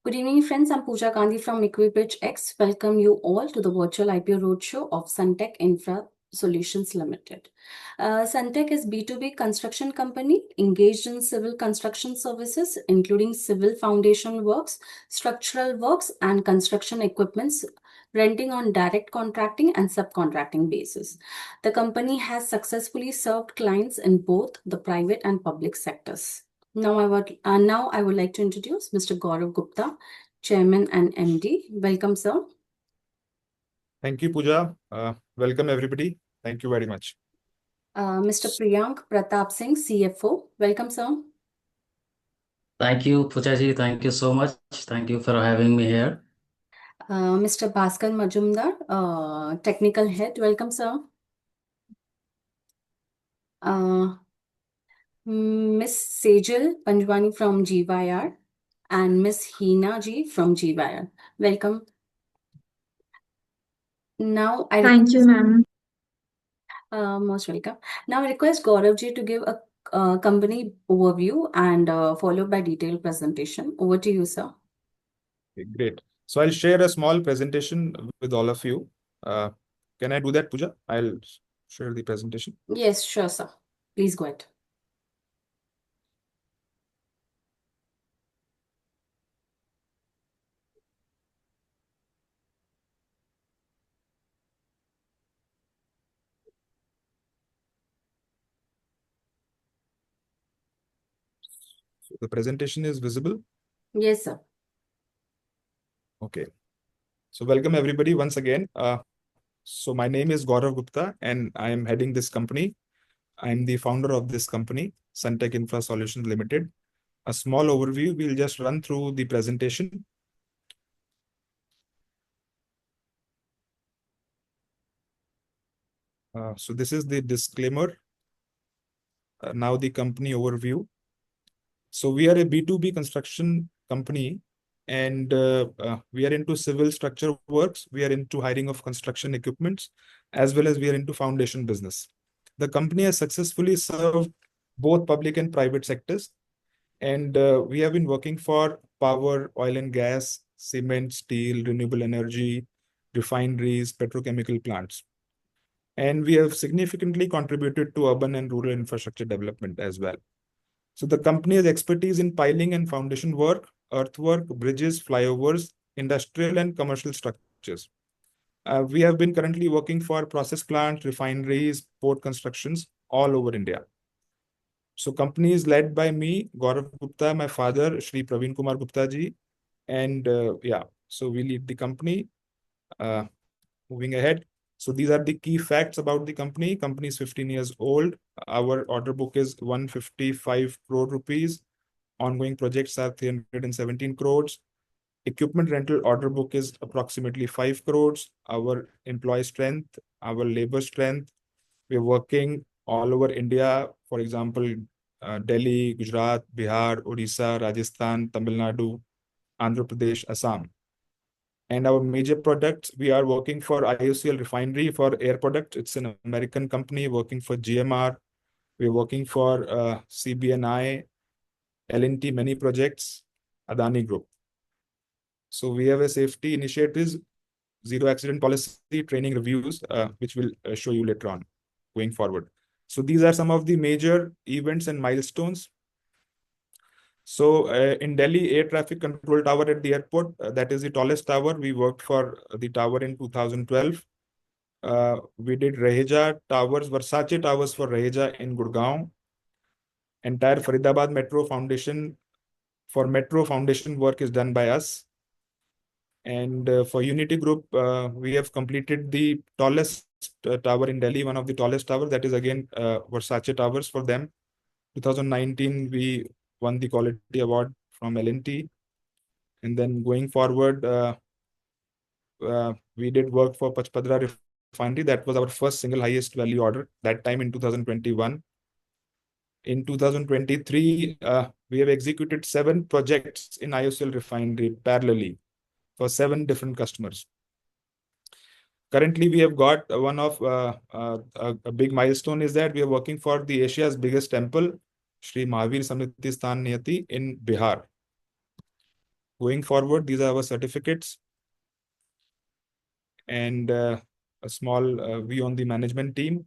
Good evening, friends. I'm Pooja Gandhi from Equibridge X. Welcome you all to the virtual IPO roadshow of Suntech Infra Solutions Limited. Suntech is B2B construction company engaged in civil construction services, including civil foundation works, structural works, and construction equipments, renting on direct contracting and subcontracting basis. The company has successfully served clients in both the private and public sectors. Now I would like to introduce Mr. Gaurav Gupta, Chairman and MD. Welcome, sir. Thank you, Pooja. Welcome, everybody. Thank you very much. Mr. Priyank Pratap Singh, CFO. Welcome, sir. Thank you, Pooja ji. Thank you so much. Thank you for having me here. Mr. Bhaskar Majumdar, Technical Head. Welcome, sir. Miss Sejal Panjwani from GYR and Miss Hina Ji from GYR. Welcome. Now I Thank you, ma'am. most welcome. Now I request Gaurav Ji to give a company overview and followed by detailed presentation. Over to you, sir. Okay, great. So I'll share a small presentation with all of you. Can I do that, Pooja? I'll share the presentation. Yes, sure, sir. Please go ahead. So the presentation is visible? Yes, sir. Okay. So welcome everybody once again. So my name is Gaurav Gupta and I am heading this company. I'm the founder of this company, Suntech Infra Solutions Limited. A small overview, we'll just run through the presentation. So this is the disclaimer. Now the company overview. So we are a B2B construction company and we are into civil structure works. We are into hiring of construction equipments as well as we are into foundation business. The company has successfully served both public and private sectors. And we have been working for power, oil and gas, cement, steel, renewable energy, refineries, petrochemical plants. And we have significantly contributed to urban and rural infrastructure development as well. So the company has expertise in piling and foundation work, earthwork, bridges, flyovers, industrial and commercial structures. We have been currently working for process plants, refineries, port constructions all over India. So company is led by me, Gaurav Gupta, my father, Shri Praveen Kumar Gupta ji. And so we lead the company. Moving ahead. So these are the key facts about the company. Company is 15 years old. Our order book is 155 crore rupees. Ongoing projects are 317 crores. Equipment rental order book is approximately 5 crores. Our employee strength, our labor strength, we're working all over India. For example, Delhi, Gujarat, Bihar, Odisha, Rajasthan, Tamil Nadu, Andhra Pradesh, Assam. And our major products, we are working for IOCL Refinery for air products. It's an American company working for GMR. We're working for CBNI, L&T, many projects, Adani Group. So we have a safety initiatives, zero accident policy, training reviews, which we'll show you later on going forward. So these are some of the major events and milestones. So in Delhi, air traffic control tower at the airport, that is the tallest tower. We worked for the tower in 2012. We did Raheja towers, Versace towers for Raheja in Gurgaon. Entire Faridabad Metro Foundation, for Metro Foundation work is done by us. And for Unity Group, we have completed the tallest tower in Delhi, one of the tallest towers. That is again Versace towers for them. 2019, we won the quality award from L&T. And then going forward, we did work for Pachpadra Refinery. That was our first single highest value order, that time in 2021. In 2023, we have executed 7 projects in IOCL Refinery parallelly for 7 different customers. Currently, we have got one of a big milestone is that we are working for the Asia's biggest temple, Shri Mahavir Samriddhi Sthan Niyati in Bihar. Going forward, these are our certificates and a small view on the management team.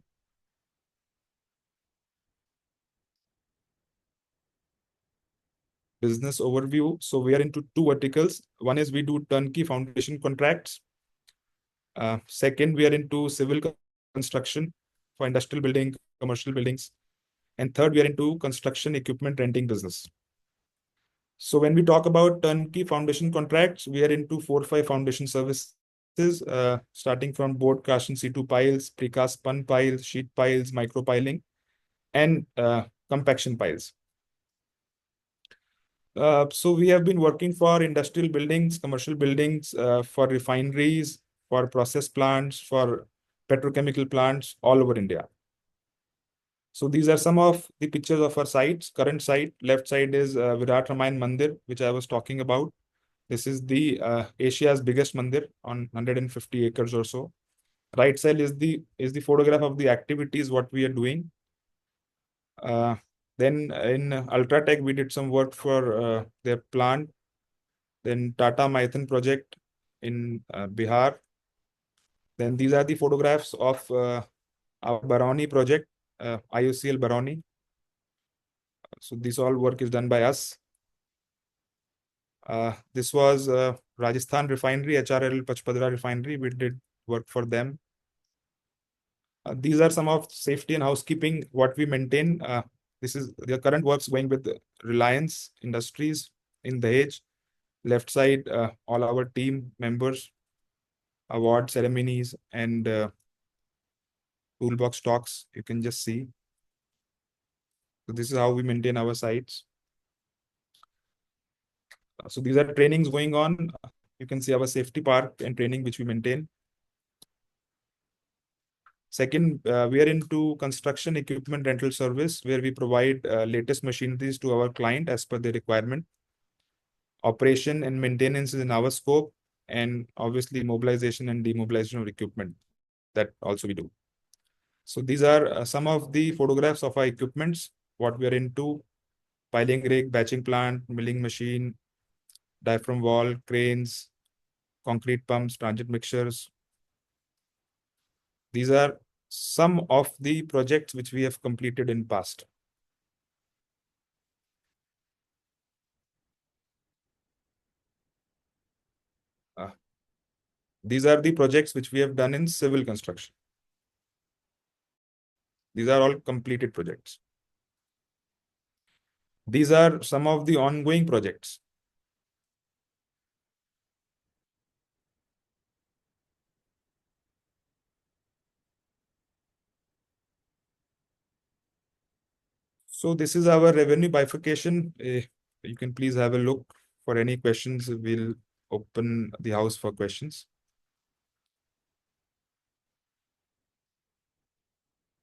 Business overview. So we are into two verticals. One is we do turnkey foundation contracts. Second, we are into civil construction for industrial building, commercial buildings. And third, we are into construction equipment renting business. So when we talk about turnkey foundation contracts, we are into 4 or 5 foundation services, starting from board cast in situ piles, precast spun piles, sheet piles, micro piling, and compaction piles. So we have been working for industrial buildings, commercial buildings, for refineries, for process plants, for petrochemical plants all over India. So these are some of the pictures of our sites. Current site, left side is Virat Ramayan Mandir, which I was talking about. This is the Asia's biggest mandir on 150 acres or so. Right side is the photograph of the activities what we are doing. Then in Ultratech, we did some work for their plant. Then Tata Maithan project in Bihar. Then these are the photographs of our Barauni project, IOCL Barauni. So this all work is done by us. This was Rajasthan Refinery, HRL Pachpadra Refinery. We did work for them. These are some of safety and housekeeping what we maintain. This is the current works going with Reliance Industries in Dahej. Left side, all our team members, award ceremonies, and toolbox talks. You can just see. So this is how we maintain our sites. So these are trainings going on. You can see our safety park and training which we maintain. Second, we are into construction equipment rental service where we provide latest machineries to our client as per their requirement. Operation and maintenance is in our scope, and obviously mobilization and demobilization of equipment, that also we do. So these are some of the photographs of our equipments, what we are into: piling rig, batching plant, milling machine, diaphragm wall, cranes, concrete pumps, transit mixers. These are some of the projects which we have completed in past. These are the projects which we have done in civil construction. These are all completed projects. These are some of the ongoing projects. So this is our revenue bifurcation. You can please have a look. For any questions, we'll open the house for questions.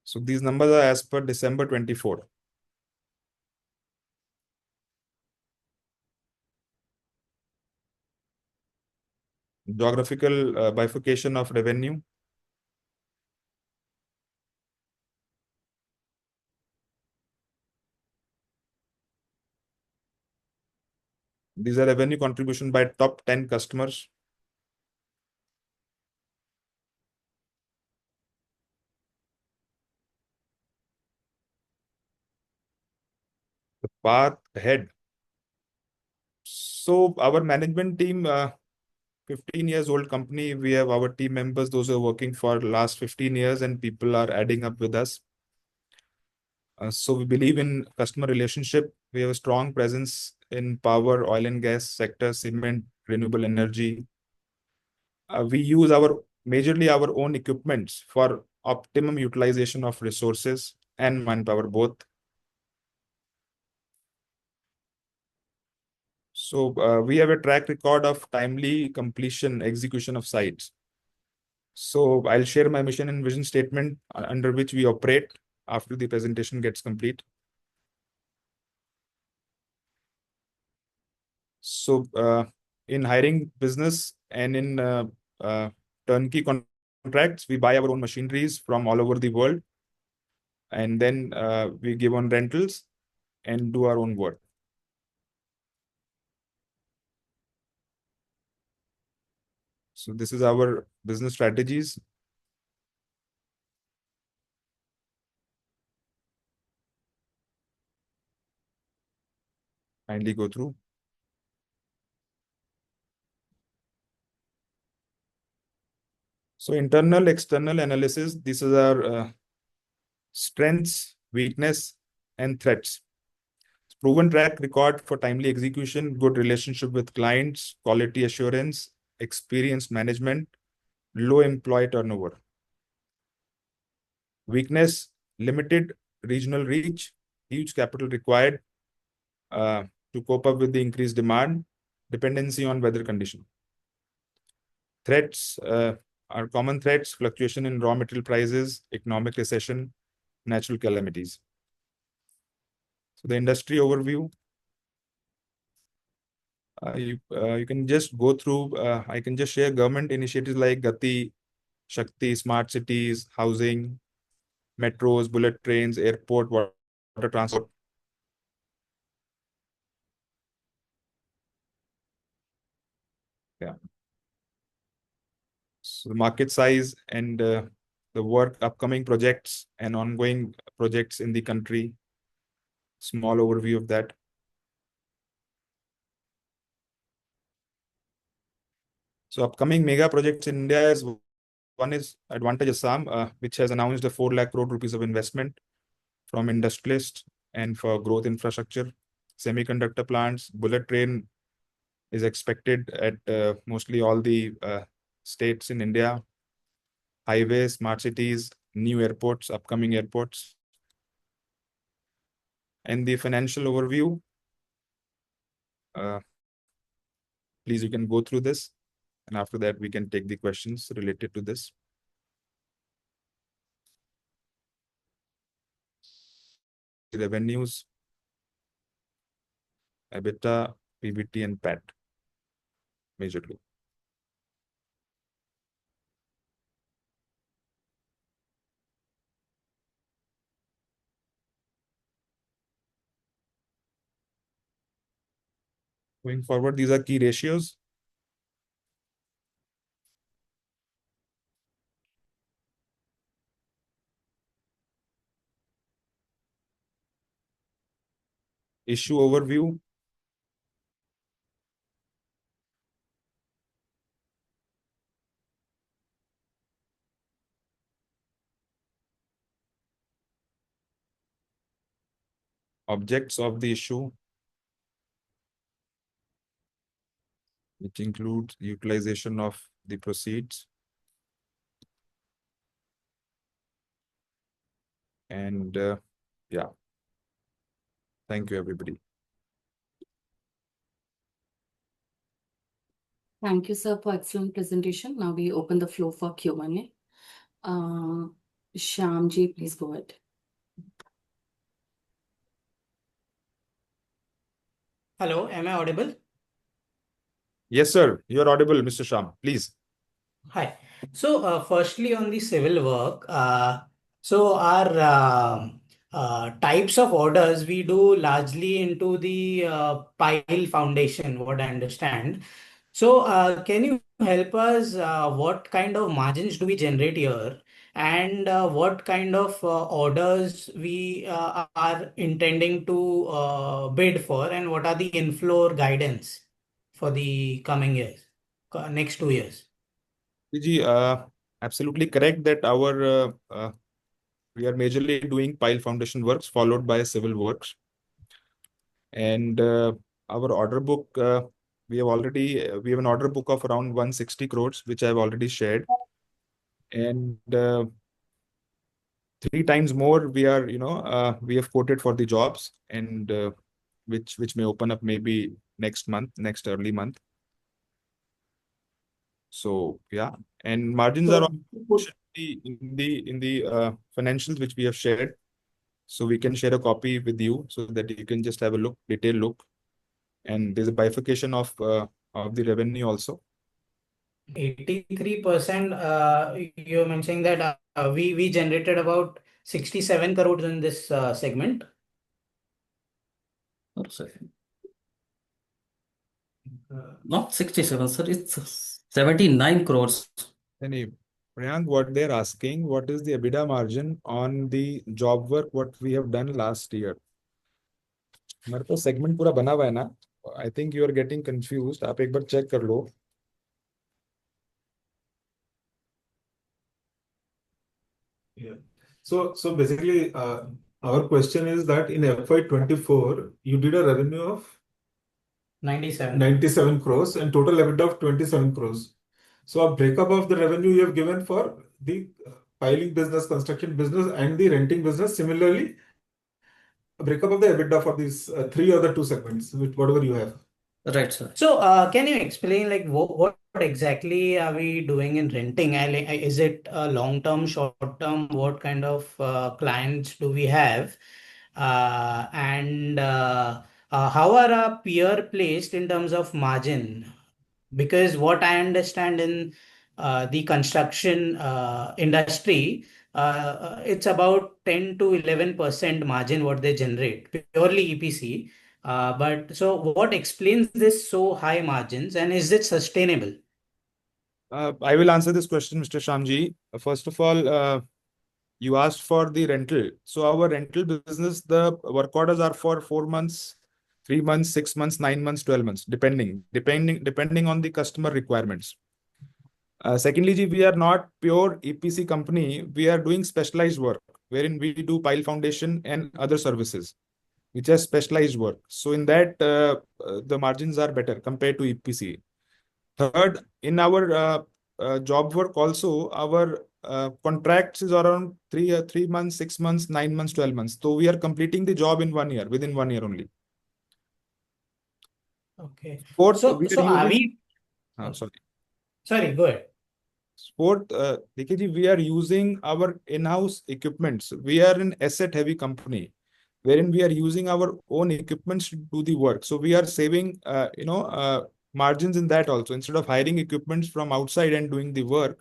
So these numbers are as per December 24. Geographical bifurcation of revenue. These are revenue contribution by top 10 customers. The path ahead. So our management team, 15 years old company, we have our team members, those who are working for last 15 years, and people are adding up with us. So we believe in customer relationship. We have a strong presence in power, oil and gas sector, cement, renewable energy. We use majorly our own equipments for optimum utilization of resources and manpower both. So we have a track record of timely completion, execution of sites. So I'll share my mission and vision statement under which we operate after the presentation gets complete. So in hiring business and in turnkey contracts, we buy our own machineries from all over the world, and then we give on rentals and do our own work. So this is our business strategies. Kindly go through. So internal, external analysis, these are our strengths, weakness, and threats. Proven track record for timely execution, good relationship with clients, quality assurance, experienced management, low employee turnover. Weakness, limited regional reach, huge capital required to cope up with the increased demand, dependency on weather condition. Threats are common threats, fluctuation in raw material prices, economic recession, natural calamities. So the industry overview, you can just go through, I can just share government initiatives like Gati, Shakti, smart cities, housing, metros, bullet trains, airport, water transport. Yeah. So the market size and the work, upcoming projects and ongoing projects in the country. Small overview of that. So upcoming mega projects in India is one is Advantage Assam, which has announced a 4 lakh crore rupees of investment from industrialists and for growth infrastructure. Semiconductor plants, bullet train is expected at mostly all the states in India. Highways, smart cities, new airports, upcoming airports. And the financial overview, please, you can go through this. And after that, we can take the questions related to this. The revenues, EBITDA, PBT, and PAT, majorly. Going forward, these are key ratios. Issue overview. Objects of the issue, which includes utilization of the proceeds. And yeah, thank you, everybody. Thank you, sir, for excellent presentation. Now we open the floor for Q&A. Shyamji, please go ahead. Hello, am I audible? Yes, sir. You're audible, Mr. Sham. Please. Hi. So, firstly, on the civil work, so our types of orders we do largely into the pile foundation, what I understand. So, can you help us? What kind of margins do we generate here, and what kind of orders we are intending to bid for, and what are the inflow guidance for the coming years, next 2 years? Ji, absolutely correct that we are majorly doing pile foundation works followed by civil works. And our order book, we have an order book of around 160 crores, which I've already shared. And 3 times more we have quoted for the jobs, and which may open up maybe next early month. So yeah, and margins are in the financials which we have shared. So we can share a copy with you so that you can just have a detailed look. And there's a bifurcation of the revenue also. 83%, you're mentioning that we generated about 67 crores in this segment. Not 67, sir. It's 79 crores. Any Priyank, what they're asking, what is the EBITDA margin on the job work what we have done last year? मेरे तो segment पूरा बना हुआ है ना. I think you are getting confused. आप एक बार check कर लो. Yeah. So basically, our question is that in FY24, you did a revenue of 97. 97 crores and total EBITDA of 27 crores. So a breakup of the revenue you have given for the piling business, construction business, and the renting business. Similarly, a breakup of the EBITDA for these three other two segments, with whatever you have. Right, sir. So, can you explain like what exactly are we doing in renting? Is it long term, short term? What kind of clients do we have? And how are our peer placed in terms of margin? Because what I understand in the construction industry, it's about 10 to 11% margin what they generate, purely EPC. But so what explains this so high margins, and is it sustainable? I will answer this question, Mr. Shamji. First of all, you asked for the rental. So our rental business, the work orders are for 4 months, 3 months, 6 months, 9 months, 12 months, depending on the customer requirements. Secondly, ji, we are not pure EPC company. We are doing specialized work wherein we do pile foundation and other services, which are specialized work. So in that, the margins are better compared to EPC. Third, in our job work also, our contracts is around 3 months, 6 months, 9 months, 12 months. So we are completing the job in 1 year, within 1 year only. Okay. Fourth, So, we are so are using, we, sorry. sorry, go ahead. Fourth, देखिए जी, we are using our in-house equipments. We are an asset-heavy company, wherein we are using our own equipments to do the work. So we are saving, margins in that also. Instead of hiring equipments from outside and doing the work.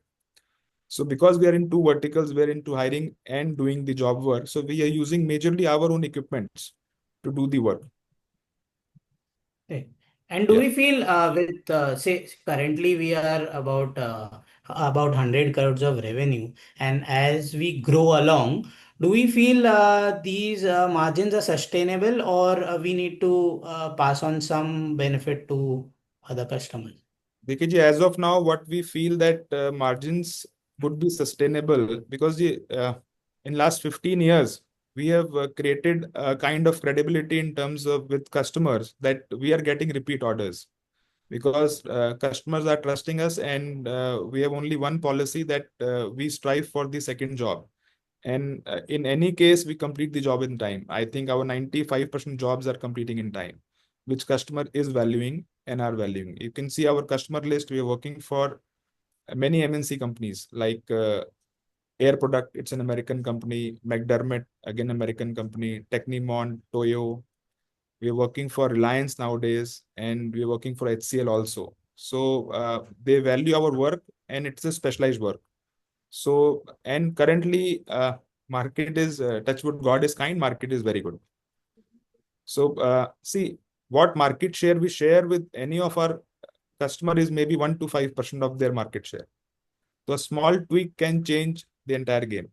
So because we are in two verticals, we are into hiring and doing the job work. So we are using majorly our own equipments to do the work. Okay. And do Yeah. we feel with say currently we are about 100 crores of revenue, and as we grow along, do we feel these margins are sustainable, or we need to pass on some benefit to other customers? देखिए जी, as of now, what we feel that margins would be sustainable because in last 15 years, we have created a kind of credibility in terms of with customers that we are getting repeat orders because customers are trusting us, and we have only one policy that we strive for the second job. And in any case, we complete the job in time. I think our 95% jobs are completing in time, which customer is valuing and are valuing. You can see our customer list. We are working for many MNC companies like Air Product, it's an American company. McDermott, again, American company. Technimont, Toyo. We are working for Reliance nowadays, and we are working for HCL also. So they value our work, and it's a specialized work. So, and currently, market is, touch wood, God is kind, market is very good. So, see, what market share we share with any of our customer is maybe 1 to 5% of their market share. So a small tweak can change the entire game.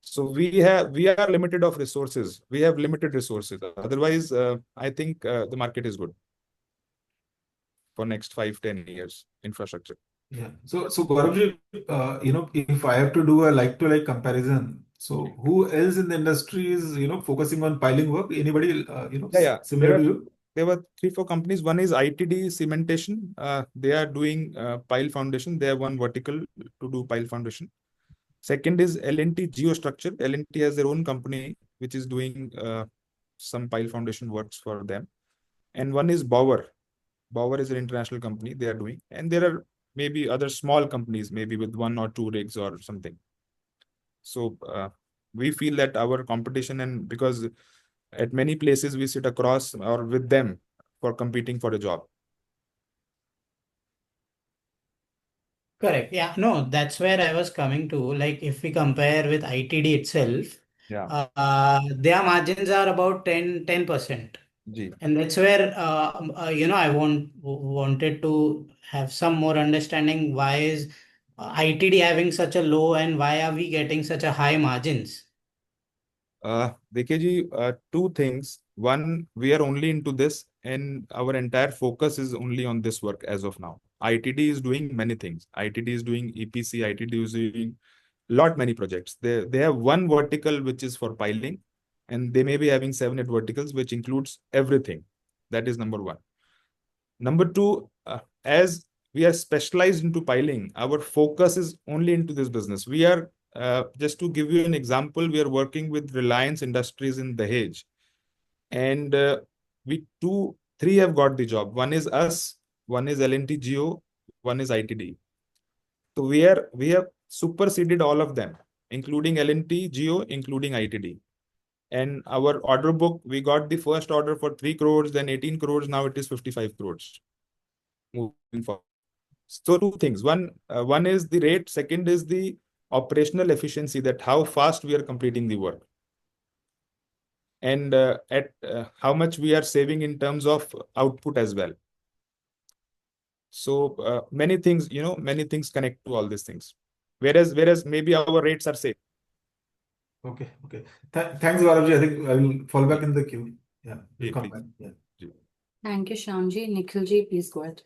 So we are limited of resources. We have limited resources. Otherwise, I think the market is good for next 5-10 years infrastructure. Yeah. So Gaurav, if I have to do a like-to-like comparison, so who else in the industry is, focusing on piling work? Anybody, Yeah. similar to you? There were 3-4 companies. One is ITD Cementation. They are doing pile foundation. They have one vertical to do pile foundation. Second is L&T Geostructure. L&T has their own company which is doing some pile foundation works for them. And one is Bauer. Bauer is an international company. They are doing, and there are maybe other small companies, maybe with 1 or 2 rigs or something. So we feel that our competition, and because at many places we sit across or with them for competing for a job. Correct. Yeah. No, that's where I was coming to. Like, if we compare with ITD itself, Yeah. their margins are about 10%. Ji. And that's where I wanted to have some more understanding. Why is ITD having such a low, and why are we getting such a high margins? देखिए जी, two things. One, we are only into this, and our entire focus is only on this work as of now. ITD is doing many things. ITD is doing EPC. ITD is doing many projects. They have one vertical which is for piling, and they may be having 7, 8 verticals, which includes everything. That is number one. Number two, as we are specialized into piling, our focus is only into this business. We are, just to give you an example, we are working with Reliance Industries in Dahej, and three have got the job. One is us, one is L&T Geo, one is ITD. So we have superseded all of them, including L&T Geo, including ITD. And our order book, we got the first order for 3 crores, then 18 crores, now it is 55 crores. Moving forward. So two things. One is the rate. Second is the operational efficiency, that how fast we are completing the work, and at how much we are saving in terms of output as well. So many things, many things connect to all these things. Whereas maybe our rates are safe. Okay. Thanks, Gaurav. I think I will fall back in the queue. Yeah, we'll Yeah, come please. back. Yeah. Thank you, Shyamji. Nikhilji, please go ahead.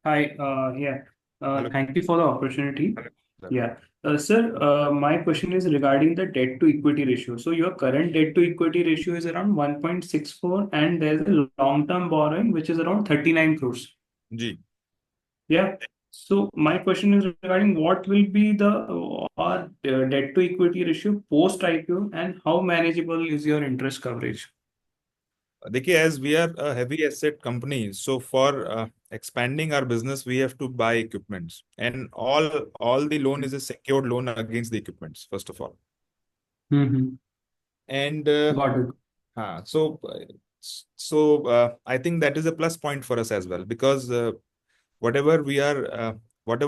Hi, Hello. thank you for the opportunity. Sir. Yeah, sir, my question is regarding the debt to equity ratio. So your current debt to equity ratio is around 1.64, and there's a long-term borrowing which is around 39 crores. Ji. Yeah. So my question is regarding what will be the debt to equity ratio post IPO, and how manageable is your interest coverage? देखिए, as we are a heavy asset company, so for expanding our business, we have to buy equipments, and all the loan is a secured loan against the equipments, first of all. Mm-hmm. And Got it. I think that is a plus point for us as well, because whatever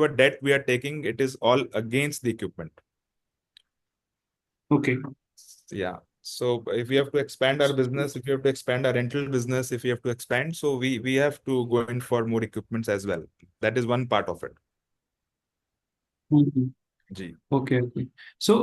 debt we are taking, it is all against the equipment. Okay. Yeah. So if we have to expand our business, if we have to expand our rental business, if we have to expand, so we have to go in for more equipments as well. That is one part of it. Mhm. Ji. Okay. So,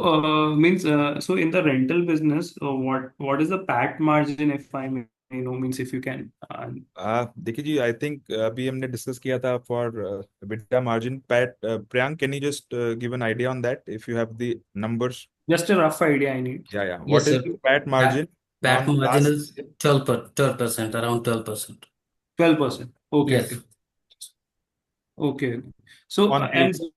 so in the rental business, what is the PAT margin, if I may know, means if you can. देखिए जी, I think अभी हमने discuss किया था for EBITDA margin. Pat, Priyank, can you just give an idea on that if you have the numbers? Just a rough idea I need. Yeah. Yes, What is sir. the PAT margin PAT on margin last? is 12%, around 12%. 12%. Okay. Yes. Okay. So, On rental.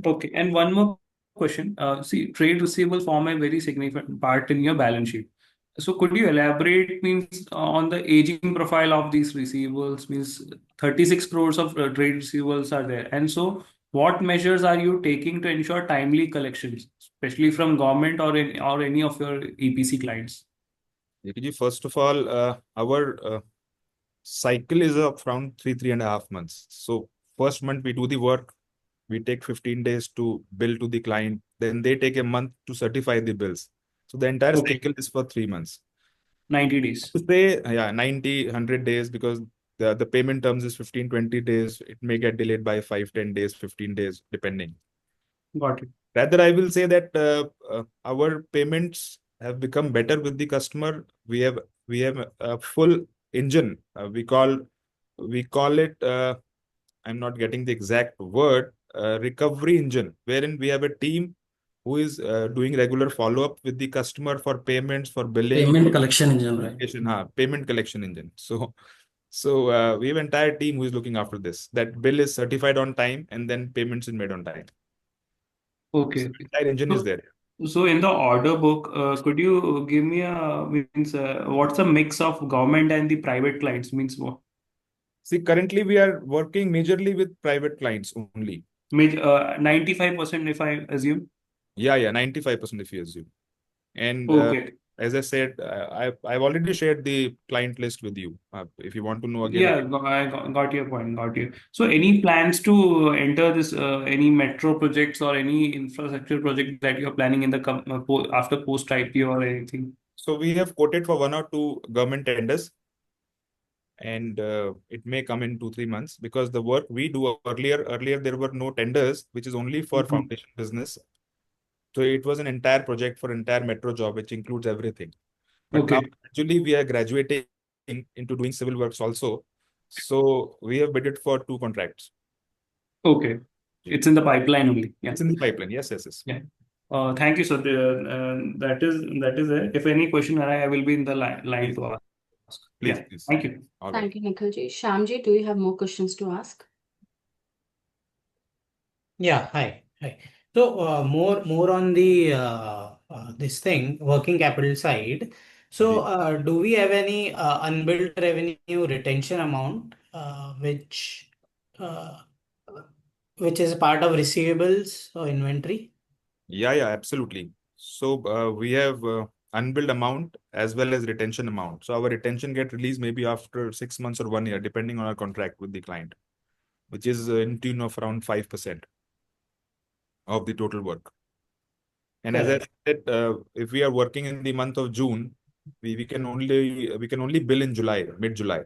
okay. And one more question. See, trade receivables form a very significant part in your balance sheet. So could you elaborate, means on the aging profile of these receivables? Means 36 crores of trade receivables are there. And so what measures are you taking to ensure timely collections, especially from government or any of your EPC clients? देखिए जी, first of all, our cycle is around 3.5 months. So first month we do the work, we take 15 days to bill to the client, then they take a month to certify the bills. So the entire Okay. cycle is for 3 months. 90 days. To say, 90, 100 days, because the payment terms is 15, 20 days. It may get delayed by 5, 10 days, 15 days, depending. Got it. Rather, I will say that our payments have become better with the customer. We have a full engine. We call it. I'm not getting the exact word. Recovery engine, wherein we have a team who is doing regular follow-up with the customer for payments, for billing. Payment collection engine, right? Payment collection engine. So we have an entire team who is looking after this. That bill is certified on time, and then payments is made on time. Okay. So the entire engine is there. So in the order book, could you give me what's the mix of government and the private clients? Means what? See, currently we are working majorly with private clients only. 95%, if I assume. Yeah, 95% if you assume. And Okay. as I said, I've already shared the client list with you. If you want to know again, Yeah, got your point. Got you. So, any plans to enter this any metro projects or any infrastructure project that you're planning in the after post IPO or anything? so we have quoted for 1 or 2 government tenders, and it may come in 2-3 months, because the work we do earlier there were no tenders, which is only for foundation business. So it was an entire project for entire metro job, which includes everything. But now Okay. actually we are graduating into doing civil works also. So we have bidded for 2 contracts. Okay. It's in the pipeline only. Yeah. It's in the pipeline. Yes. Yeah. Thank you, sir. That is it. If any question I will be in the line Please, to ask. please, Yeah. please. Thank you. All right. Thank you, Nikhilji. Shyamji, do you have more questions to ask? Yeah, hi. So more on the this thing working capital side. So do we have any unbilled revenue retention amount uh, which is part of receivables or inventory? Yeah, absolutely. So we have unbilled amount as well as retention amount. So our retention get released maybe after 6 months or 1 year, depending on our contract with the client, which is in tune of around 5% of the total work. And as I Correct. said, if we are working in the month of June, we can only bill in July, mid-July.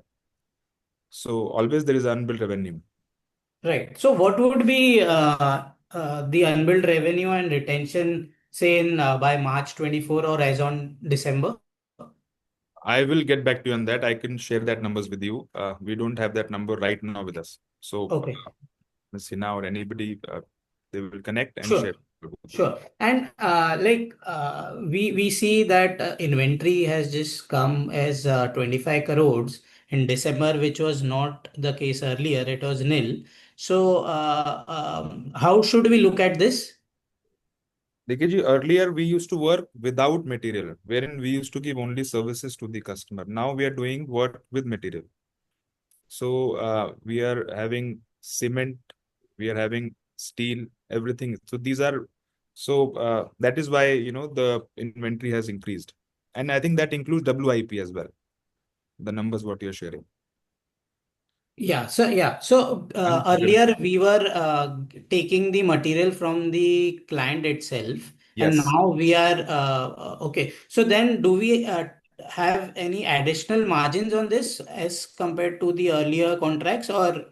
So always there is unbilled revenue. Right. So what would be the unbilled revenue and retention, say in by March 24 or as on December? I will get back to you on that. I can share that numbers with you. We don't have that number right now with us. So Okay. Ms. Hina or anybody, they will connect and Sure. share. Sure. And we see that inventory has just come as 25 crores in December, which was not the case earlier. It was nil. So how should we look at this? Dikeji, earlier we used to work without material, wherein we used to give only services to the customer. Now we are doing work with material. So we are having cement, we are having steel, everything. So that is why the inventory has increased, and I think that includes WIP as well. The numbers what you're sharing. Yeah. So earlier we were taking the material from the client itself, and Yes. now we are okay. So then, do we have any additional margins on this as compared to the earlier contracts, or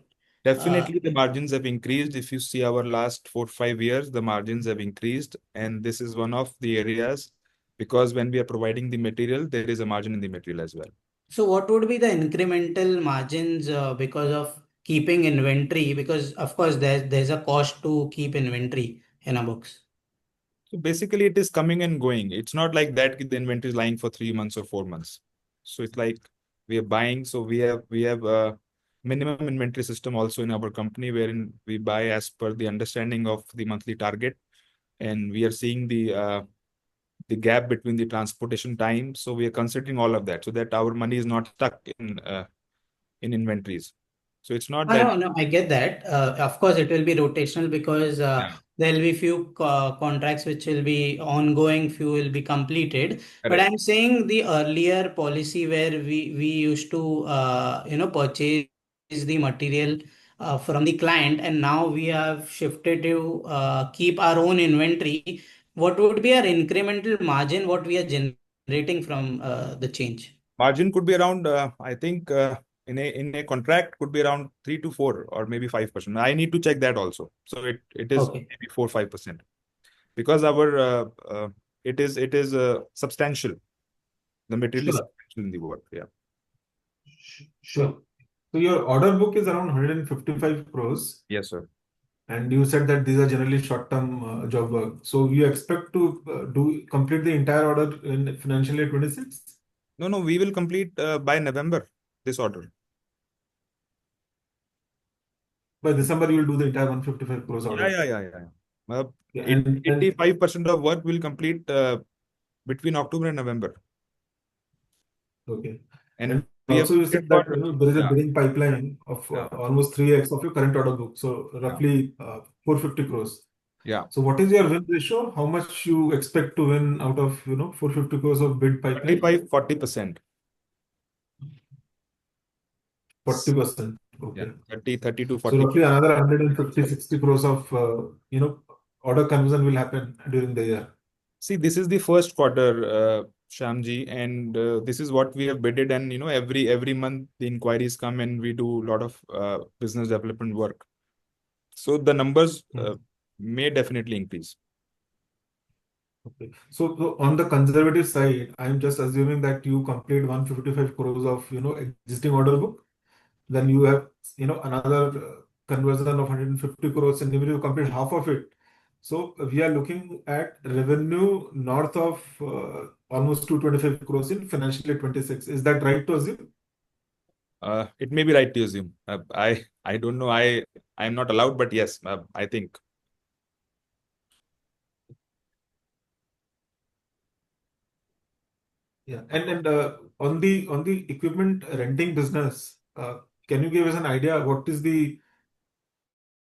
Definitely, the margins have increased. If you see our last 4-5 years, the margins have increased. And this is one of the areas, because when we are providing the material, there is a margin in the material as well. so what would be the incremental margins because of keeping inventory? Because of course there's a cost to keep inventory in a books. So basically, it is coming and going. It's not like that the inventory is lying for 3 months or 4 months. So it's like we are buying. So we have a minimum inventory system also in our company, wherein we buy as per the understanding of the monthly target, and we are seeing the gap between the transportation time. So we are considering all of that, so that our money is not stuck in inventories. So it's not that. No, I get that. Of course, it will be rotational because Yeah, there'll be few contracts which will be ongoing, few will be completed. But correct. I'm saying the earlier policy where we used to purchase the material from the client, and now we have shifted to keep our own inventory. What would be our incremental margin? What we are generating from the change? Margin could be around, I think, in a contract could be around 3 to 4 or maybe 5%. I need to check that also. So it is Okay. maybe 4-5%, because our it is substantial. The material is Sure. substantial in the work. Yeah. Sure. So your order book is around 155 crores, Yes, sir. and you said that these are generally short-term job work. So you expect to complete the entire order in financial year 26? No, we will complete by November this order. By December, you will do the entire 155 crores order. Yeah. Yeah, and 85% of work will complete between October and November. okay. And And we have also you said that there is a yeah, bidding pipeline of yeah. almost 3x of your current order book. So roughly 450 crores. Yeah. So what is your win ratio? How much you expect to win out of 450 crores of bid pipeline? 35-40%. 40%. Yeah, Okay. 30 to So 40. roughly another 150-60 crores of order conversion will happen during the year. See, this is the first quarter, Shyamji, and this is what we have bidded. And every month the inquiries come, and we do a lot of business development work. So the numbers may definitely increase. Okay. So on the conservative side, I'm just assuming that you complete 155 crores of existing order book. Then you have another conversion of 150 crores, and even you complete half of it. So we are looking at revenue north of almost 225 crores in financial year 26. Is that right to assume? It may be right to assume. I don't know. I'm not allowed, but yes, I think. Yeah. And on the equipment renting business, can you give us an idea what is the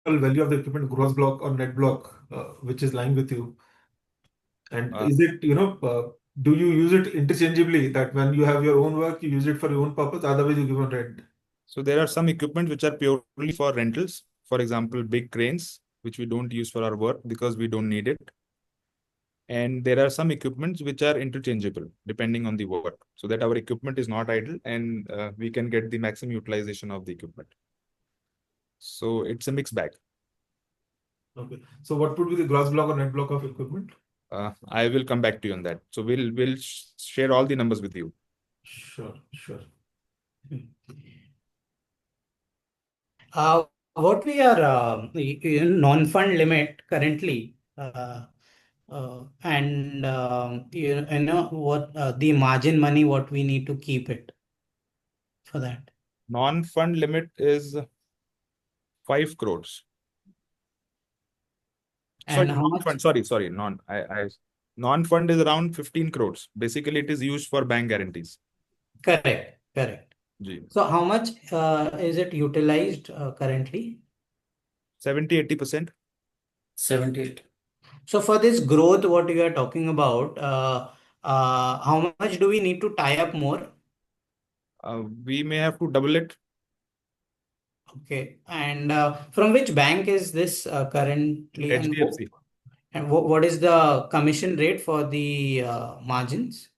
value of the equipment, gross block or net block, which is lying with you? And Uh, is it, do you use it interchangeably, that when you have your own work, you use it for your own purpose, otherwise you give on rent? So there are some equipment which are purely for rentals. For example, big cranes, which we don't use for our work because we don't need it. And there are some equipments which are interchangeable depending on the work, so that our equipment is not idle, and we can get the maximum utilization of the equipment. So it's a mixed bag. Okay. So what would be the gross block or net block of equipment? I will come back to you on that. So we'll share all the numbers with you. Sure. What we are non-fund limit currently, and what the margin money, what we need to keep it for that. Non-fund limit is 5 crores. And Sorry, how much? non-fund. Sorry. Non-fund is around 15 crores. Basically, it is used for bank guarantees. Correct. Ji. So how much is it utilized currently? 70-80%. 78. So for this growth, what you are talking about, how much do we need to tie up more? We may have to double it. Okay. And from which bank is this currently? HDFC. And what is the commission rate for the margins?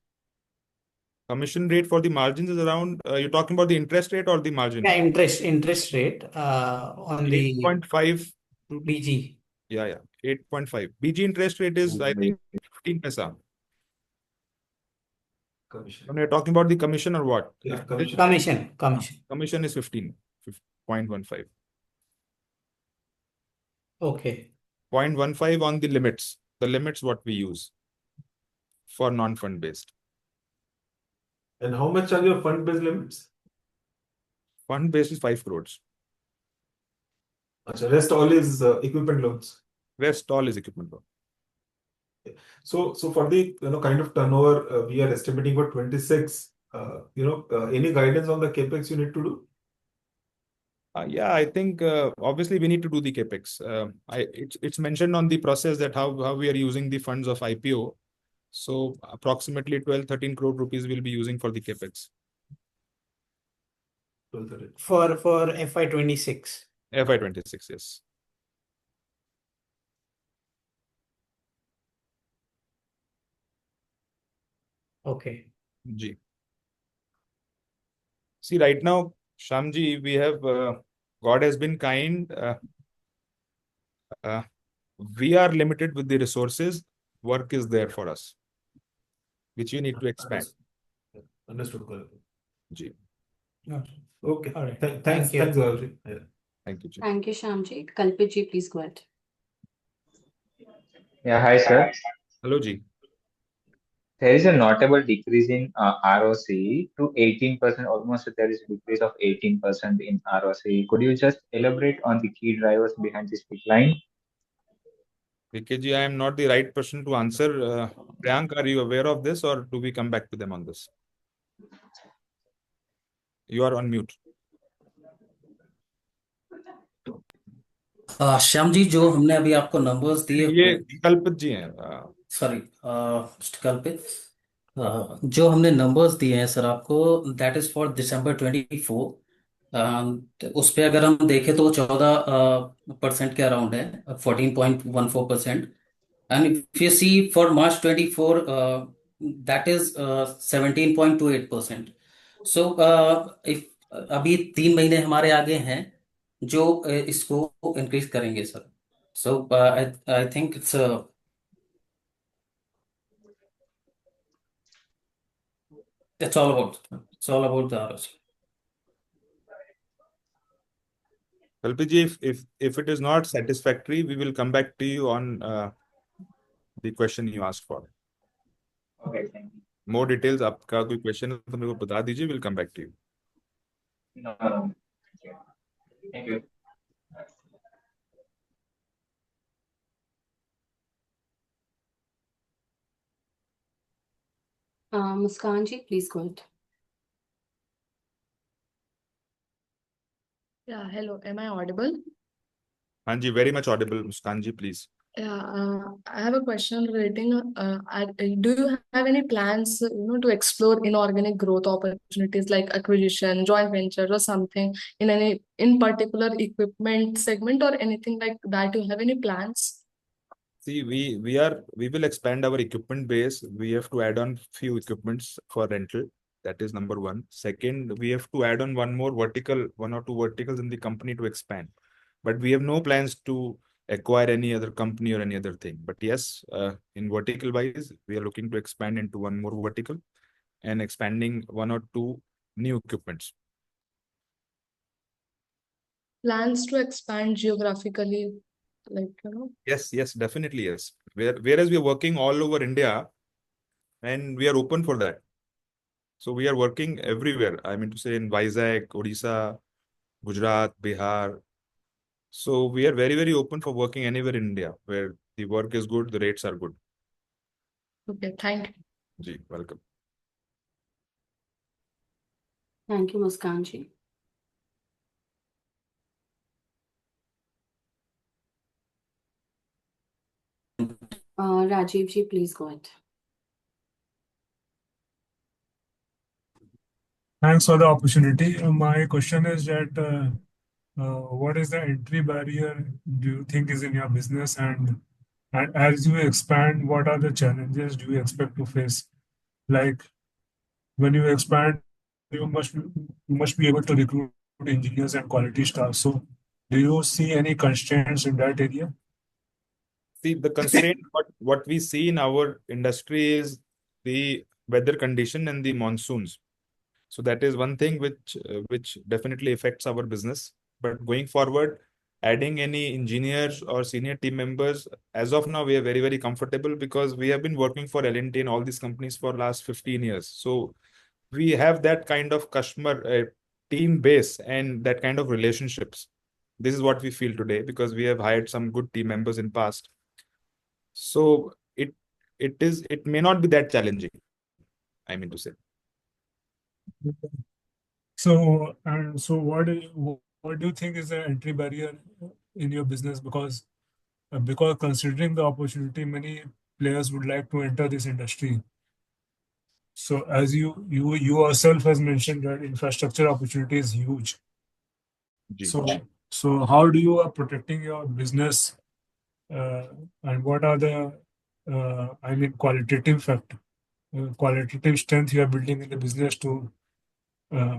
Commission rate for the margins is around, you're talking about the interest rate or the margin? Yeah, interest rate on the 8.5 to BG. Yeah. 8.5. BG interest rate is, I think, 15 paisa. Commission. When you're talking about the commission or what? Yeah, Commission. Commission is 15.15. Okay. 0.15 on the limits. The limits what we use for non-fund based. And how much are your fund-based limits? Fund based is 5 crores. Achha, rest all is equipment loans. Rest all is equipment loan. So for the kind of turnover we are estimating for 26, any guidance on the capex you need to do? Yeah, I think obviously we need to do the capex. It's mentioned on the process that how we are using the funds of IPO. So approximately 12-13 crore rupees will be using for the capex. 12-13. For FY26. FY26, yes. Okay. Ji. See, right now, Shyamji, we have God has been kind. We are limited with the resources. Work is there for us, which we need to expand. Understood. Ji. Okay. All right. Thanks, Thank you. thanks, Gaurav. Yeah. Thank you, Ji. Thank you, Shyamji. Kalpit ji, please go ahead. Yeah, hi sir. Hello, Ji. There is a notable decrease in ROC to 18%. Almost there is a decrease of 18% in ROC. Could you just elaborate on the key drivers behind this decline? VKG, I am not the right person to answer. Priyank, are you aware of this, or do we come back to them on this? You are on mute. Shyam ji, जो हमने अभी आपको numbers दिए ये हुए, कल्पित जी हैं। Sorry, कल्पित, जो हमने नंबर्स दिए हैं सर आपको, दैट इज फॉर December 24। उस पे अगर हम देखें तो 14% के अराउंड है, 14.14%। And if you see for March 24, that is 17.28%। So if अभी 3 महीने हमारे आगे हैं जो इसको इंक्रीज करेंगे sir. So I think it's all about the ROC. Kalpit ji, if it is not satisfactory, we will come back to you on the question you asked for. Okay, thank you. More details, आपका कोई question है तो मेरे को बता दीजिए, we'll come back to you. No, no. Thank you. Muskan ji, please go ahead. Yeah, hello. Am I audible? हाँ जी, very much audible, Muskan ji, please. Yeah, I have a question relating. Do you have any plans, to explore inorganic growth opportunities like acquisition, joint venture, or something in particular equipment segment or anything like that? Do you have any plans? See, we will expand our equipment base. We have to add on few equipments for rental. That is number one. Second, we have to add on one or two verticals in the company to expand. But we have no plans to acquire any other company or any other thing. But yes, in vertical wise, we are looking to expand into one more vertical and expanding one or two new equipments. Plans to expand geographically, Yes, definitely yes. Whereas we are working all over India and we are open for that. So we are working everywhere. I mean to say in Vizag, Odisha, Gujarat, Bihar. So we are very, very open for working anywhere in India where the work is good, the rates are good. Okay, thank you. Ji, welcome. Thank you, Muskan ji. Rajiv ji, please go ahead. Thanks for the opportunity. My question is that what is the entry barrier do you think is in your business, and as you expand, what are the challenges do you expect to face? Like when you expand, you must be able to recruit engineers and quality staff. So, do you see any constraints in that area? See, the constraint, what we see in our industry is the weather condition and the monsoons. So that is one thing which definitely affects our business. But going forward, adding any engineers or senior team members, as of now, we are very, very comfortable because we have been working for L&T and all these companies for last 15 years. So we have that kind of customer team base and that kind of relationships. This is what we feel today because we have hired some good team members in past. So it may not be that challenging, I mean to say. So, what do you think is the entry barrier in your business? Because considering the opportunity, many players would like to enter this industry. So, as you yourself has mentioned that infrastructure opportunity is huge. Ji. So how do you are protecting your business, and what are the qualitative strength you are building in the business to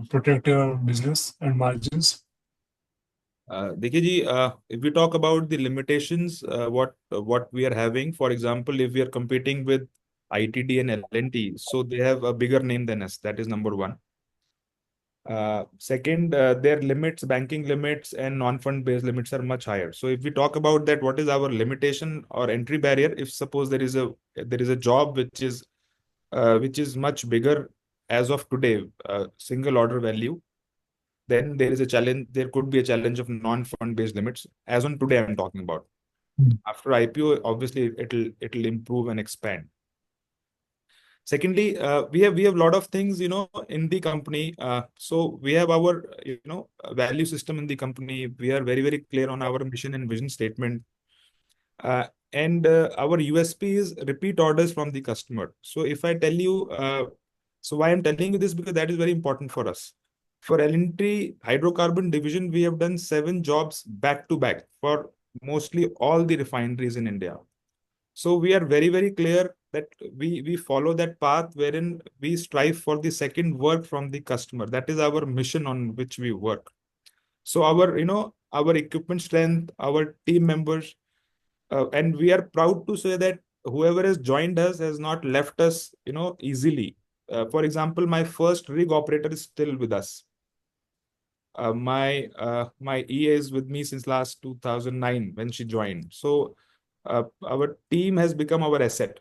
protect your business and margins? देखिए जी, if we talk about the limitations, what we are having, for example, if we are competing with ITD and L&T, so they have a bigger name than us. That is number one. Second, their limits, banking limits and non-fund based limits are much higher. So if we talk about that, what is our limitation or entry barrier? If suppose there is a job which is much bigger as of today, single order value, then there is a challenge. There could be a challenge of non-fund based limits. As on today, I'm talking about. After IPO, obviously it'll improve and expand. Secondly, we have a lot of things, in the company. So we have our, value system in the company. We are very, very clear on our mission and vision statement. And our USP is repeat orders from the customer. So if I tell you, so why I'm telling you this, because that is very important for us. For L&T hydrocarbon division, we have done 7 jobs back to back for mostly all the refineries in India. So we are very, very clear that we follow that path wherein we strive for the second work from the customer. That is our mission on which we work. So our equipment strength, our team members, and we are proud to say that whoever has joined us has not left us, easily. For example, my first rig operator is still with us. My EA is with me since last 2009 when she joined. So our team has become our asset,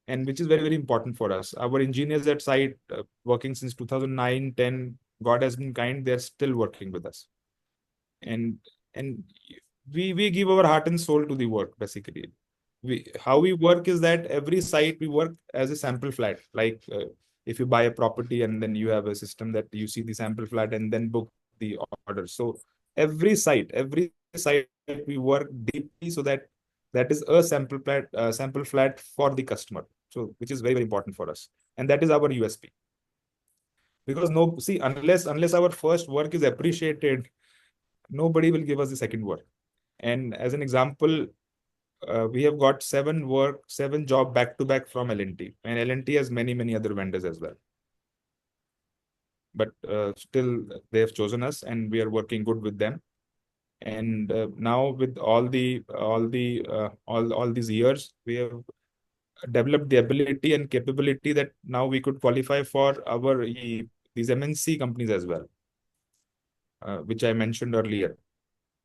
and which is very, very important for us. Our engineers at site, working since 2009, 10, God has been kind, they're still working with us. And we give our heart and soul to the work, basically. How we work is that every site we work as a sample flat. Like if you buy a property and then you have a system that you see the sample flat and then book the order. So every site we work deeply so that is a sample flat for the customer. So which is very, very important for us. And that is our USP. Because unless our first work is appreciated, nobody will give us the second work. And as an example, we have got 7 job back to back from L&T, and L&T has many, many other vendors as well. But still, they have chosen us, and we are working good with them. And now, with all these years, we have developed the ability and capability that now we could qualify for these MNC companies as well, which I mentioned earlier.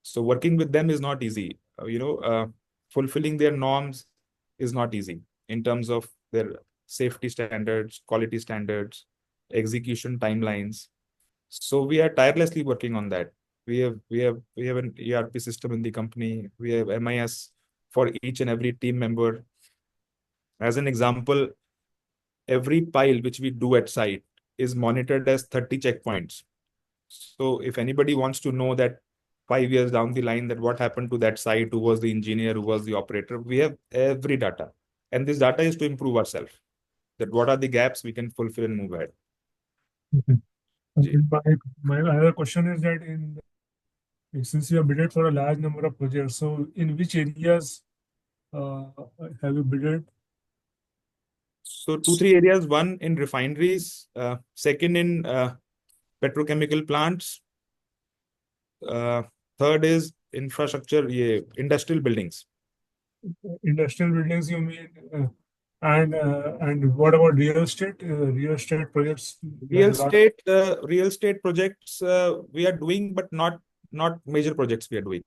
So working with them is not easy. Fulfilling their norms is not easy in terms of their safety standards, quality standards, execution timelines. So we are tirelessly working on that. We have an ERP system in the company. We have MIS for each and every team member. As an example, every pile which we do at site is monitored as 30 checkpoints. So if anybody wants to know that 5 years down the line, that what happened to that site, who was the engineer, who was the operator, we have every data. And this data is to improve ourselves. That what are the gaps we can fulfill and move ahead. Okay. My other question is that since you have bidded for a large number of projects, so in which areas have you bidded? So 2-3 areas. One in refineries, second in petrochemical plants, third is infrastructure, industrial buildings. Industrial buildings, you mean? And what about real estate? Real estate projects? Real estate projects we are doing, but not major projects we are doing.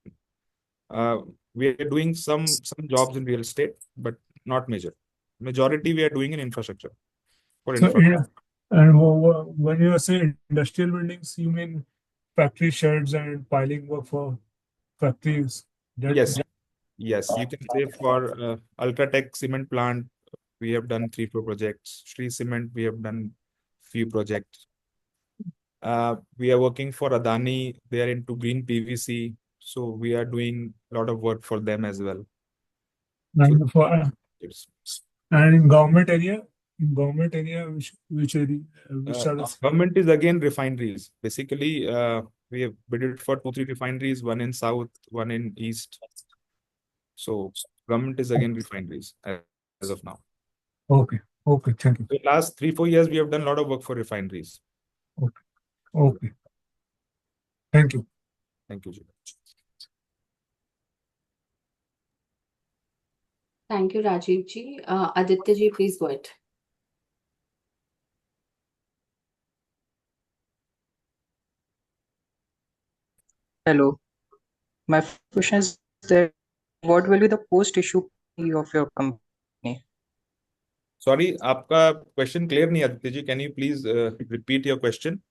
We are doing some jobs in real estate, but not major. Majority we are doing in infrastructure. And when you say industrial buildings, you mean factory sheds and piling work for factories? Yes, you can say for Ultratech cement plant, we have done 3-4 projects. Shree Cement, we have done few projects. We are working for Adani. They are into green PVC, so we are doing a lot of work for them as well. And in government area? Which area? Government is again refineries. Basically, we have bidded for 2-3 refineries, one in south, one in east. So government is again refineries as of now. Okay, thank you. The last 3-4 years, we have done a lot of work for refineries. Okay. Thank you. Thank you, Jiva. Thank you, Rajiv ji. Aditya ji, please go ahead. Hello. My question is that what will be the post-issue PE of your company? Sorry, आपका question clear नहीं Aditya ji. Can you please repeat your question?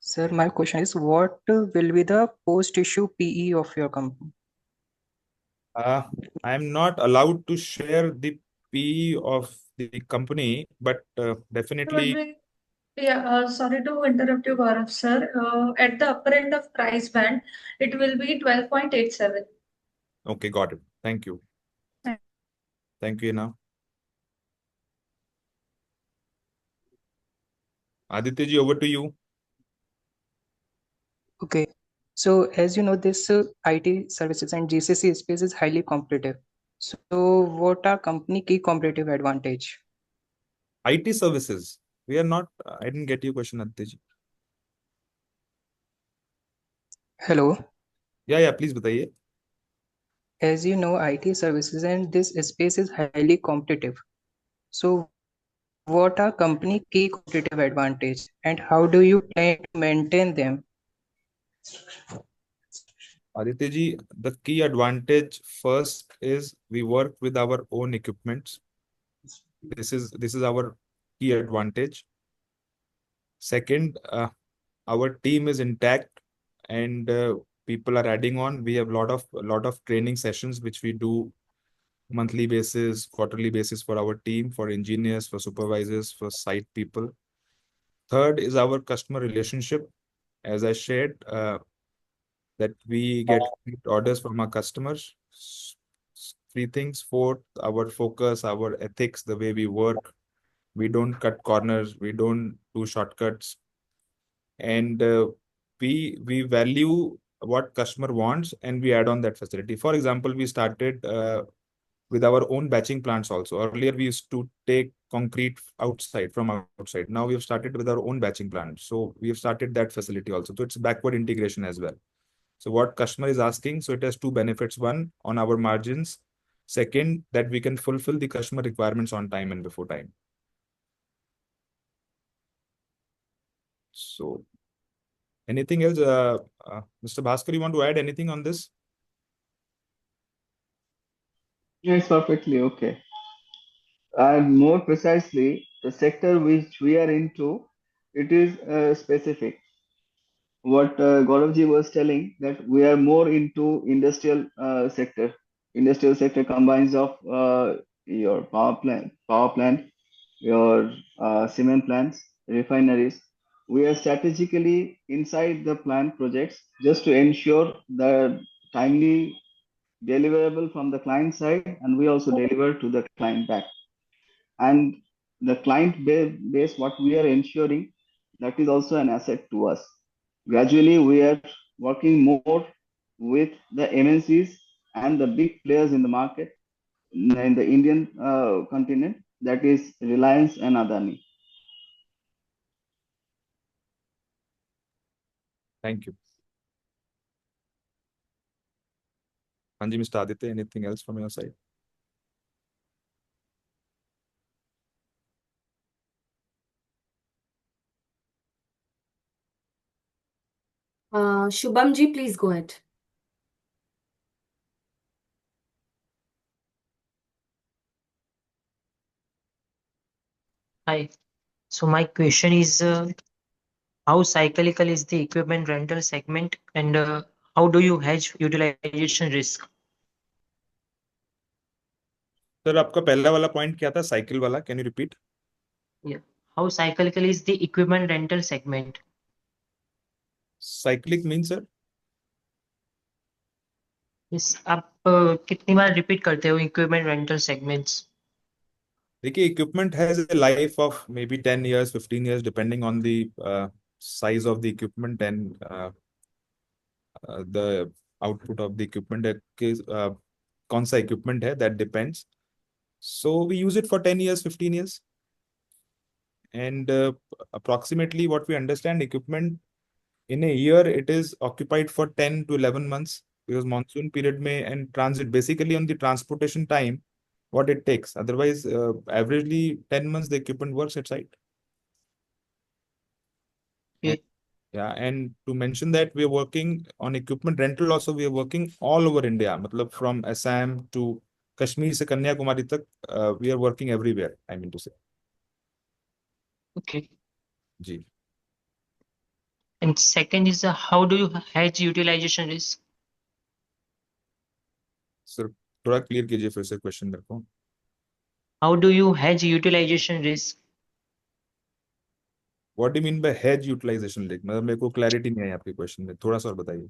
Sir, my question is what will be the post-issue PE of your company? I am not allowed to share the PE of the company, but definitely. Sorry to interrupt you, Gaurav sir. At the upper end of price band, it will be 12.87. Okay, got it. Thank you. Thank you, Ina. Aditya ji, over to you. Okay. So as you know, this IT services and GCC space is highly competitive. So what are company key competitive advantage? IT services. We are not. I didn't get your question, Aditya ji. Hello. Yeah, please बताइए. As you know, IT services and this space is highly competitive. So what are company key competitive advantage and how do you plan to maintain them? Aditya ji, the key advantage first is we work with our own equipments. This is our key advantage. Second, our team is intact and people are adding on. We have lot of training sessions which we do monthly basis, quarterly basis for our team, for engineers, for supervisors, for site people. Third is our customer relationship. As I shared, that we get orders from our customers. Three things. Fourth, our focus, our ethics, the way we work. We don't cut corners. We don't do shortcuts. And we value what customer wants and we add on that facility. For example, we started with our own batching plants also. Earlier, we used to take concrete from outside. Now we have started with our own batching plant. So we have started that facility also. So it's backward integration as well. So what customer is asking, so it has two benefits. One, on our margins. Second, that we can fulfill the customer requirements on time and before time. So anything else, Mr. Bhaskar, you want to add anything on this? Yes, perfectly okay. And more precisely, the sector which we are into, it is specific. What Gauravji was telling, that we are more into industrial sector. Industrial sector combines of your power plant, your cement plants, refineries. We are strategically inside the plant projects just to ensure the timely deliverable from the client side, and we also deliver to the client back. And the base, what we are ensuring, that is also an asset to us. Gradually, we are working more with the MNCs and the big players in the market in the Indian continent, that is Reliance and Adani. Thank you. Hanji, Mr. Aditya, anything else from your side? Shubham ji, please go ahead. Hi. So my question is, how cyclical is the equipment rental segment, and how do you hedge utilization risk? Sir आपका पहला वाला point क्या था, cycle वाला? Can you repeat? Yeah. How cyclical is the equipment rental segment? Cyclic mean sir? Yes, आप कितनी बार repeat करते हो इक्विपमेंट रेंटल सेगमेंट्स? देखिए, equipment has a life of maybe 10 years, 15 years, depending on the size of the equipment and the output of the equipment. कौन सा equipment है, that depends. So we use it for 10 years, 15 years. And approximately what we understand, equipment in a year, it is occupied for 10 to 11 months because monsoon period may and transit, basically on the transportation time, what it takes. Otherwise, averagely 10 months the equipment works at site. Okay. Yeah, and to mention that we are working on equipment rental also, we are working all over India. मतलब from Assam to Kashmir से कन्याकुमारी तक, we are working everywhere, I mean to say. Okay. जी. And second is, how do you hedge utilization risk? Sir थोड़ा clear कीजिए फिर से question मेरे को. how do you hedge utilization risk? What do you mean by hedge utilization rate? मतलब मेरे को क्लैरिटी नहीं आई आपके क्वेश्चन में, थोड़ा सा और बताइए।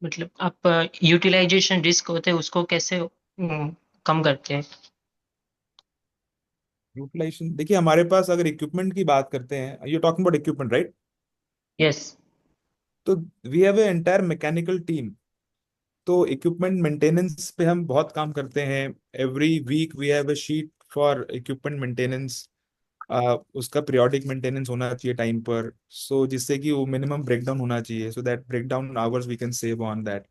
मतलब आप यूटिलाइजेशन रिस्क होते हैं उसको कैसे कम करते हैं? यूटिलाइजेशन, देखिए हमारे पास अगर इक्विपमेंट की बात करते हैं, you talking about equipment right? Yes. तो we have a entire mechanical team, तो इक्विपमेंट मेंटेनेंस पे हम बहुत काम करते हैं। Every week we have a sheet for equipment maintenance. उसका पीरियोडिक मेंटेनेंस होना चाहिए टाइम पर, सो जिससे कि वो मिनिमम ब्रेकडाउन होना चाहिए, so that breakdown hours we can save on that.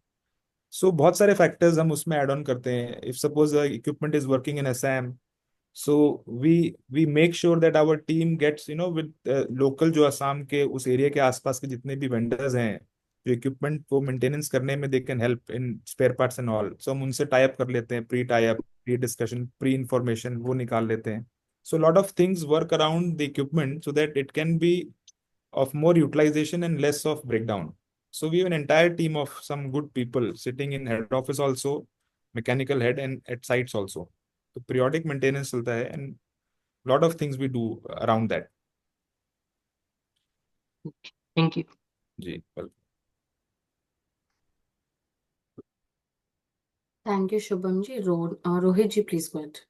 So बहुत सारे फैक्टर्स हम उसमें ऐड ऑन करते हैं। If suppose equipment is working in Assam, so we make sure that our team gets with local, जो असम के उस एरिया के आसपास के जितने भी वेंडर्स हैं जो इक्विपमेंट को मेंटेनेंस करने में they can help in spare parts and all, so हम उनसे टाई अप कर लेते हैं, pre tie up, pre discussion, pre information वो निकाल लेते हैं। So lot of things work around the equipment so that it can be of more utilization and less of breakdown. So we have an entire team of some good people sitting in head office also, mechanical head, and at sites also. So periodic maintenance चलता है and lot of things we do around that. Thank you. जी welcome. Thank you, Shubham ji. Rohit ji, please go ahead.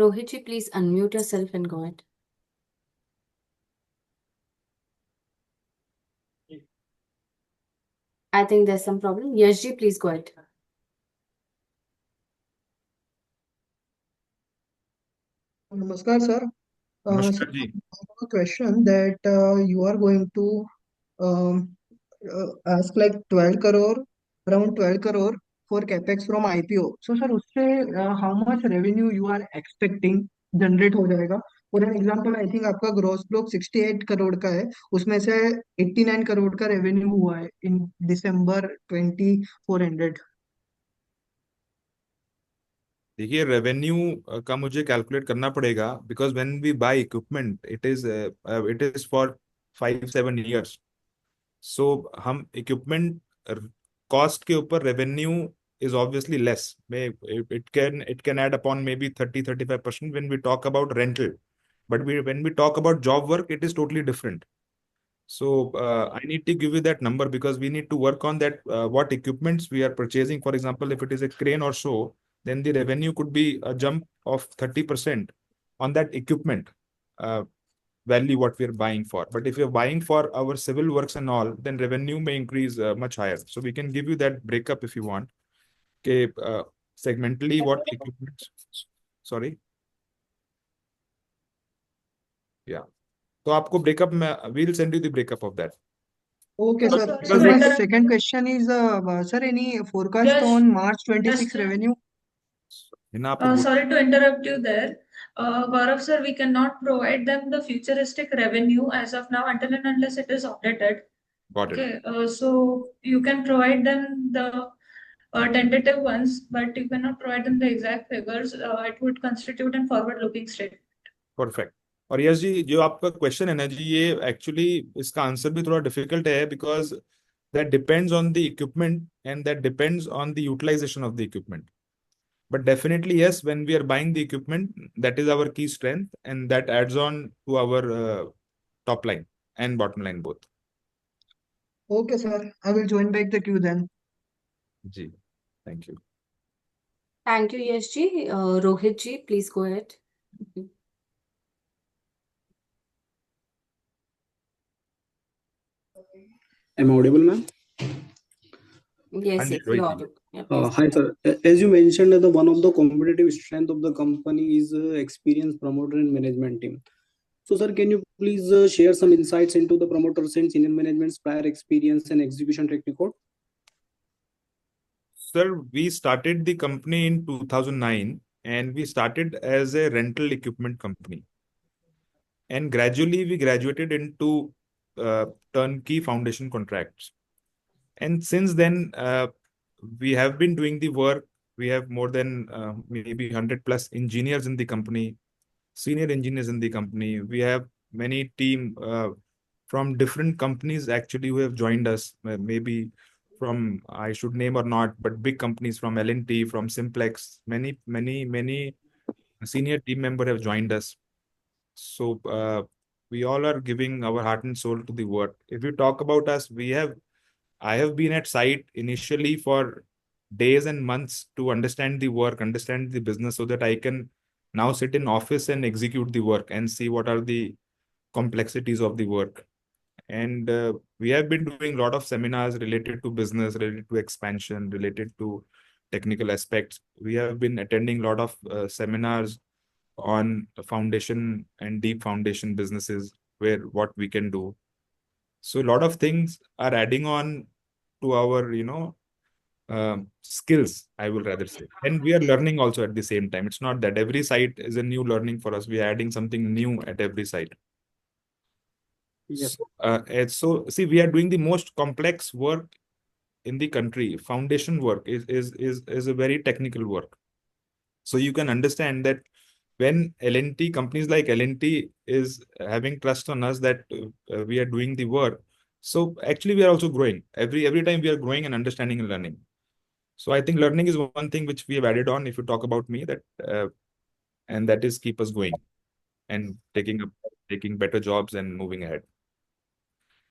Rohit ji, please unmute yourself and go ahead. I think there's some problem. Yash ji, please go ahead. Namaskar, sir. नमस्कार Sir, जी। I have a question that you are going to um, ask like 12 crore, around 12 crore for capex from IPO. So, sir, उससे how much revenue you are expecting generate हो जाएगा? For an example, I think आपका gross block 68 crore का है, उसमें से 89 करोड़ का revenue हुआ है in December 2400. देखिए रेवेन्यू का मुझे कैलकुलेट करना पड़ेगा, because when we buy equipment it is for 5-7 years। So हम इक्विपमेंट कॉस्ट के ऊपर revenue is obviously less. It can add upon maybe 30-35% when we talk about rental, but when we talk about job work, it is totally different. So I need to give you that number because we need to work on that, what equipments we are purchasing. For example, if it is a crane or so, then the revenue could be a jump of 30% on that equipment value what we are buying for. But if you're buying for our civil works and all, then revenue may increase much higher. So we can give you that breakup if you want. Okay, segmentally what equipment. Sorry. Yeah. तो आपको breakup में we'll send you the breakup of that. Okay, sir. Sorry So to my interrupt. second question is, sir, any forecast Yes, on March 26 yes, sir. revenue? Hina आप बोल- Sorry to interrupt you there. Gaurav sir, we cannot provide them the futuristic revenue as of now until and unless it is audited. Got it. Okay, so you can provide them the tentative ones, but you cannot provide them the exact figures. It would constitute a forward-looking statement. Perfect. और yes जी, जो आपका question है ना जी, ये actually इसका answer भी थोड़ा difficult है, because that depends on the equipment and that depends on the utilization of the equipment. But definitely, yes, when we are buying the equipment, that is our key strength, and that adds on to our top line and bottom line both. Okay, sir. I will join back the queue then. Ji, thank you. Thank you, Yash ji. Rohit ji, please go ahead. Am I audible, ma'am? Yes, Anji, yes, Rohit you're ji. audible. Yeah, please. Hi, sir. As you mentioned, the one of the competitive strength of the company is experienced promoter and management team. So, sir, can you please share some insights into the promoters and senior management's prior experience and execution track record? Sir, we started the company in 2009, and we started as a rental equipment company. And gradually we graduated into turnkey foundation contracts. And since then, we have been doing the work We have more than maybe 100+ engineers in the company, senior engineers in the company. We have many team from different companies actually who have joined us, maybe from, I should name or not, but big companies from L&T, from Simplex. Many senior team member have joined us. So we all are giving our heart and soul to the work. If you talk about us, I have been at site initially for days and months to understand the work, understand the business, so that I can now sit in office and execute the work and see what are the complexities of the work. And we have been doing a lot of seminars related to business, related to expansion, related to technical aspects. We have been attending a lot of seminars on foundation and deep foundation businesses, where what we can do. So a lot of things are adding on to our, skills, I will rather say. And we are learning also at the same time. It's not that every site is a new learning for us. We are adding something new at every site. Yes. So see, we are doing the most complex work in the country. Foundation work is a very technical work. So you can understand that when L&T, companies like L&T is having trust on us that we are doing the work. So actually we are also growing. Every time we are growing and understanding and learning. So I think learning is one thing which we have added on, if you talk about me, that and that is keep us going and taking better jobs and moving ahead.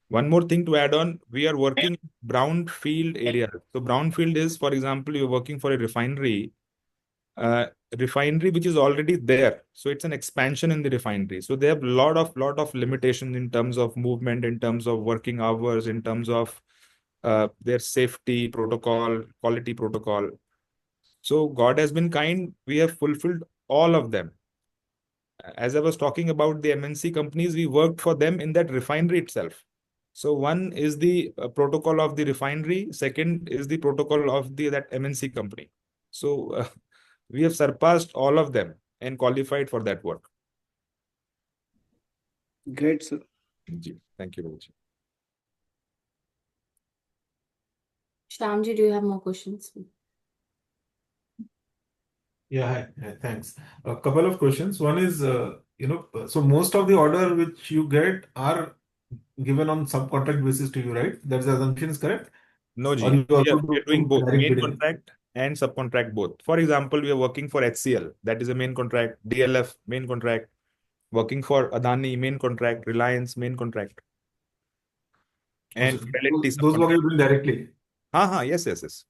One more thing to add on, we are working in brownfield area. So brownfield is, for example, you're working for a refinery which is already there. So it's an expansion in the refinery. So they have lot of limitations in terms of movement, in terms of working hours, in terms of their safety protocol, quality protocol. So God has been kind. We have fulfilled all of them. As I was talking about the MNC companies, we worked for them in that refinery itself. So one is the protocol of the refinery. Second is the protocol of that MNC company. So we have surpassed all of them and qualified for that work. Great, sir. Thank you very much. Shyamji, do you have more questions? Yeah, hi. Thanks. A couple of questions. One is, so most of the order which you get are given on subcontract basis to you, right? That's the assumption is correct? No, Or G. you We also are doing do both, direct main bidding? contract and subcontract both. For example, we are working for HCL, that is a main contract, DLF, main contract, working for Adani, main contract, Reliance, main contract. And L&T Those work you're doing directly? Yes.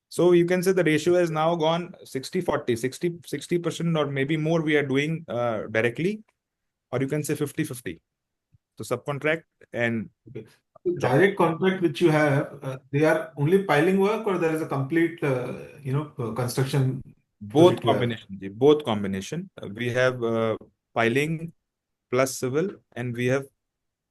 So you can say the ratio has now gone 60-40, 60% or maybe more we are doing directly, or you can say 50-50. So subcontract and direct contract which you have, they are only piling work, or there is a complete, construction both project you have? combination, Ji, both combination. We have piling plus civil, and we have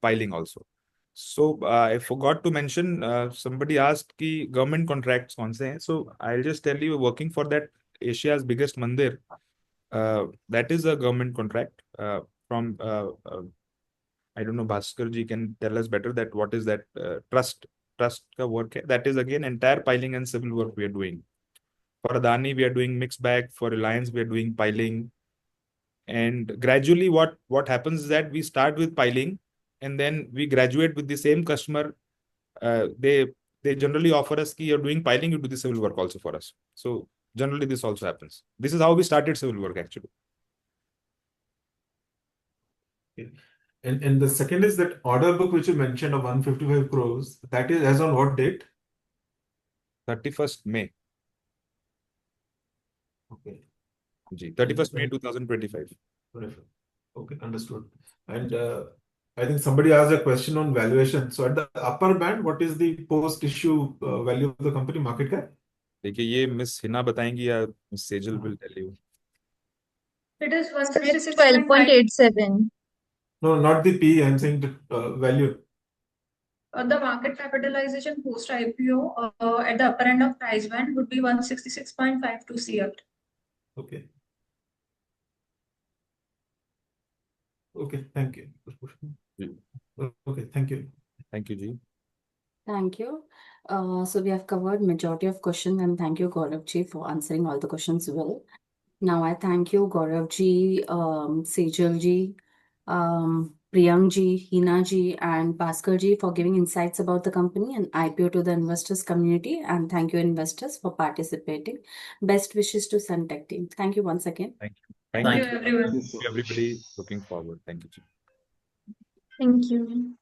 piling also. So I forgot to mention, somebody asked ki government contracts kaun se hain. So I'll just tell you, working for that Asia's biggest mandir, that is a government contract from I don't know, Bhaskar ji can tell us better that what is that trust ka work hai. That is again entire piling and civil work we are doing. For Adani, we are doing mixed bag. For Reliance, we are doing piling. And gradually what happens is that we start with piling, and then we graduate with the same customer. They generally offer us ki you're doing piling, you do the civil work also for us. So generally this also happens. This is how we started civil work actually. Okay. And the second is that order book which you mentioned of 155 crores, that is as on what date? 31st May. Okay. Ji, 31st May 2025. Okay, understood. And I think somebody asked a question on valuation. So at the upper band, what is the post-issue value of the company market cap? देखिए ये miss Hina बताएंगी या miss Sejal will tell you. It is It's 166.5. 12.87. No, not the P. I'm saying the value. The market capitalization post IPO at the upper end of price band would be 166.52 CR. Okay. Okay, thank you. Okay, thank you. Thank you, Ji. Thank you. So we have covered majority of questions, and thank you, Gaurav ji, for answering all the questions well. Now I thank you, Gaurav ji, Sejal ji, Priyank ji, Hina ji, and Bhaskar ji for giving insights about the company and IPO to the investors community. And thank you, investors, for participating. Best wishes to Suntech team. Thank you once again. Thank you. Thank you, everyone. Everybody looking forward. Thank you. Thank you.